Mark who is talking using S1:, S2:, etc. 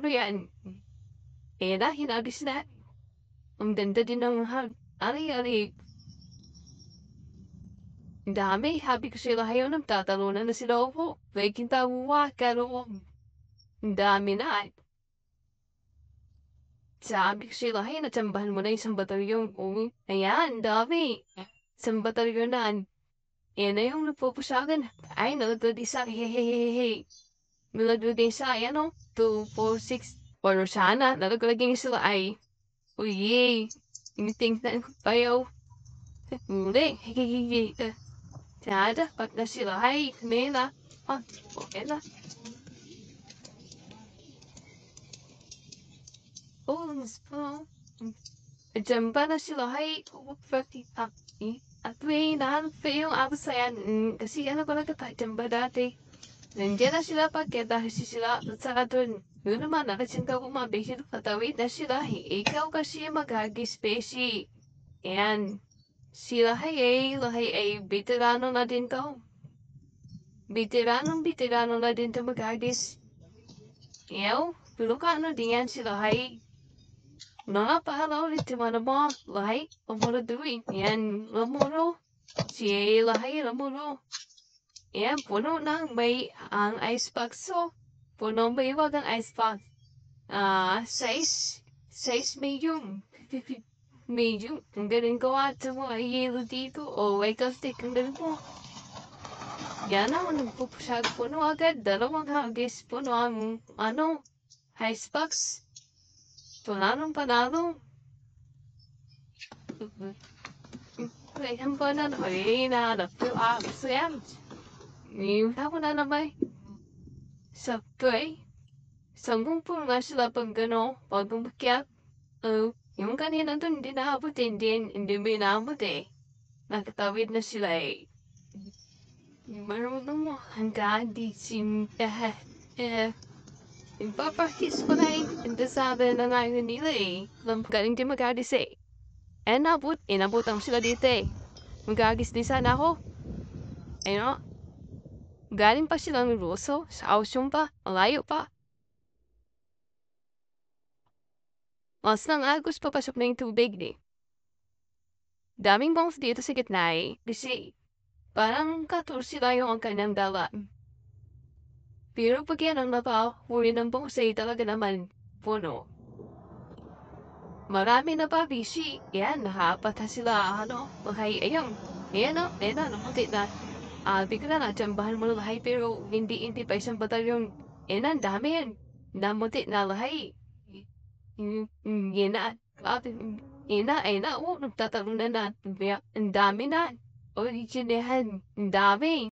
S1: ano yan. Eh na, hinagis na. Ang ganda din ng ari-ari. Ang dami, habi ko sila ngayon, nagtatalunan na sila ako. May kintawa, karo. Ang dami na. Sabi ko sila, hey, natsambahan mo na isang batalyon. Ayan, dami. Isang batalyon na. Yan na yung nagpupusagan. Ay, nalagod isa. Hehehehe. Nalagod isa. Ayan o. 2, 4, 6. Or sana, nalagod sila ay. Uy, imiting na kayo. Muli. Hehehehe. Sada, pag na sila ay, kumela. Okay na. Jamba na sila ay, at may nahanap yung abasayan. Kasi ano ko nagkatayamba dati. Nandiyan na sila pagkita kasi sila at saka dun. Yun naman, nakasin ka kumabisi katawid na sila. Ikaw kasi mag-hagi-speci. Ayan. Sila lahay ay veterano na din to. Veterano na din to mag-hagis. Yaw, Filocano din yan sila mga pahalaw ulit yung mga mga lahay. Lamuro doing. Yan, lamuro. Si lahay, lamuro. Yan, puno ng may ang icebox so. Puno may wag ang icebox. 6 medium. Medium. Ang galing ko at mo ay yelo dito. O, wake up stick. Ang galing mo. Yan ako, nagpupusag puno agad. Dalawang hagis puno ang, icebox. Panalo. Vậy thăm con nó hỏi là đập phiếu xem. Nhiều thao na naman. Sa tuay. Sangkong po nga sila pag pagbubukyat. Yung kanina doon, hindi naabutin din, hindi binabot eh. Nakatawid na sila eh. Marunong mo, hanggang di ipapractice ko na eh. Hindi sabi na ngayon nila eh. Galing di mag-adis eh. Inabot ang sila dito eh. Mag-agis din sana ako. Ayun, galing pa silang Ruso, sa Ausyon pa, malayo pa. Mas nang agos papasok na yung tubig eh. Daming bangs dito sa gitna eh. Kasi parang katur sila yung ang kanyang dalan. Pero pag yan ang napahuli ng bangs ay talaga naman puno. Marami na pa busy. Yan, nakapat na sila, ayun. Ayan o, namunti na. Bigla na, tsambahan mo na lahay, pero hindi pa isang batalyon. Yan, ang dami yan. Namunti na lahay. Yan na, nagtatalon na. Ang dami na. O, ang dami.